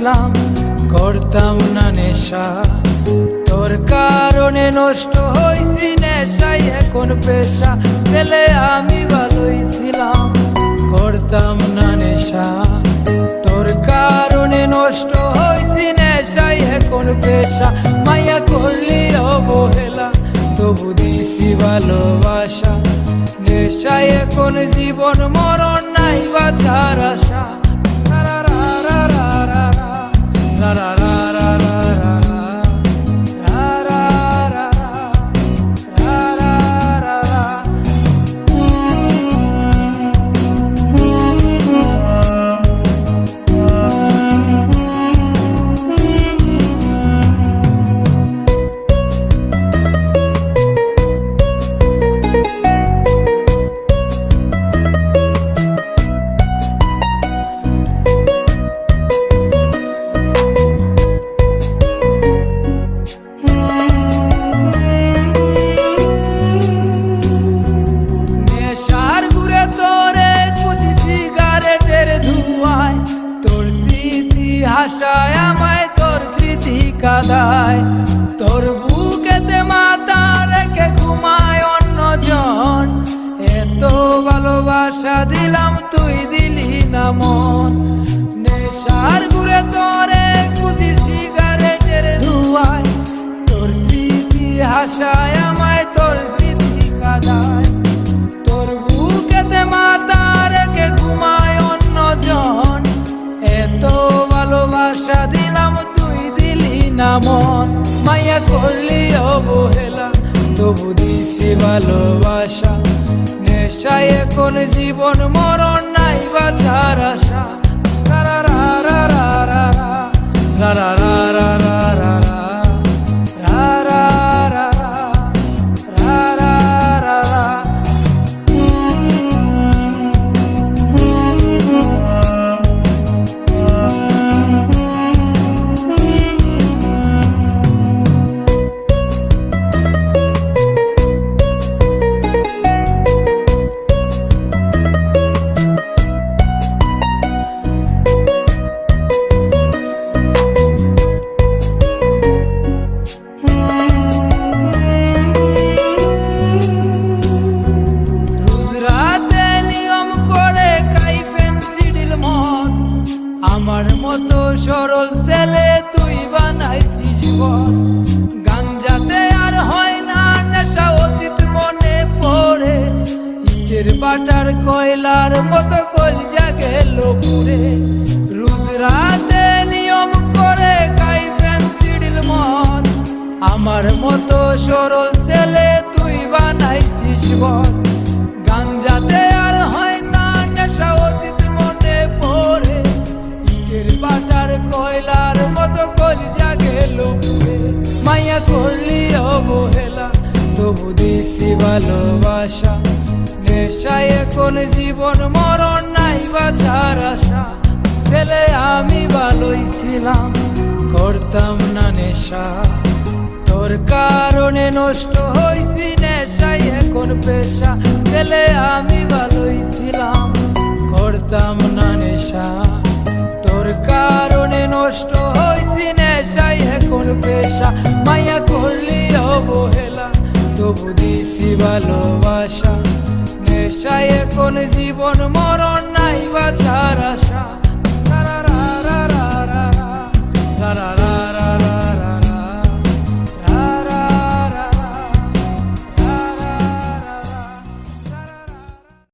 ছিলাম, করতাম না নেশা। তোর কারণে নষ্ট হইছি নেশাই এখন পেশা, পেলে আমি ভালোই ছিলাম, করতাম না নেশা। তোর কারণে নষ্ট হইছি নেশাই এখন পেশা, মায়া করলি অবহেলা তবু দিছি ভালোবাসা। নেশাই এখন জীবন মরণ নাই বাঁচার আশা। রা রা রা রা রা রা রা রা রা রা রা রা। তোর স্মৃতি হাসায় আমায়, তোর স্মৃতি কাঁদায়, তোর বুকেতে মাথা রেখে ঘুমায় অন্যজন। এত ভালোবাসা দিলাম তুই দিলি না মন। নেশার ঘুরে তোরে কুচি সিগারেটের ধোঁয়ায়, তোর স্মৃতি হাসায় আমায়, তোর স্মৃতি কাঁদায়, তোর বুকেতে মাথা রেখে ঘুমায় অন্যজন। এত ভালোবাসা দিলাম তুই দিলি না মন, মায়া করলি অবহেলা তবু দিছি ভালোবাসা। নেশায় এখন জীবন মরণ নাই বাঁচার আশা। রা রা রা রা রা রা রা রা রা রা রা রা রা। আমার মতো সরল ছেলে তুই বানাইছিস জীবন, গাঞ্জাতে আর হয় না নেশা অতীত মনে পড়ে। ইটের বাটার কয়লার মতো কলজা গেল পুড়ে। রোজ রাতে নিয়ম করে খাই পেন্সিল মদ, আমার মতো সরল ছেলে তুই বানাইছিস জীবন, গাঞ্জাতে আর হয় না নেশা অতীত মনে পড়ে। বাটার কয়লার মতো কলিজা গেল পুড়ে, মায়া করলি অবহেলা তবু দিছি ভালোবাসা। নেশায় এখন জীবন মরণ নাই বাঁচার আশা, ছেলে আমি ভালোই ছিলাম, করতাম না নেশা। তোর কারণে নষ্ট হইছি নেশাই এখন পেশা, ছেলে আমি ভালোই ছিলাম, করতাম না নেশা। তোর কারণে নষ্ট হইছি নেশাই এখন পেশা, মায়া করলি অবহেলা তবু দিছি ভালোবাসা। নেশাই এখন জীবন মরণ নাই বাঁচার আশা।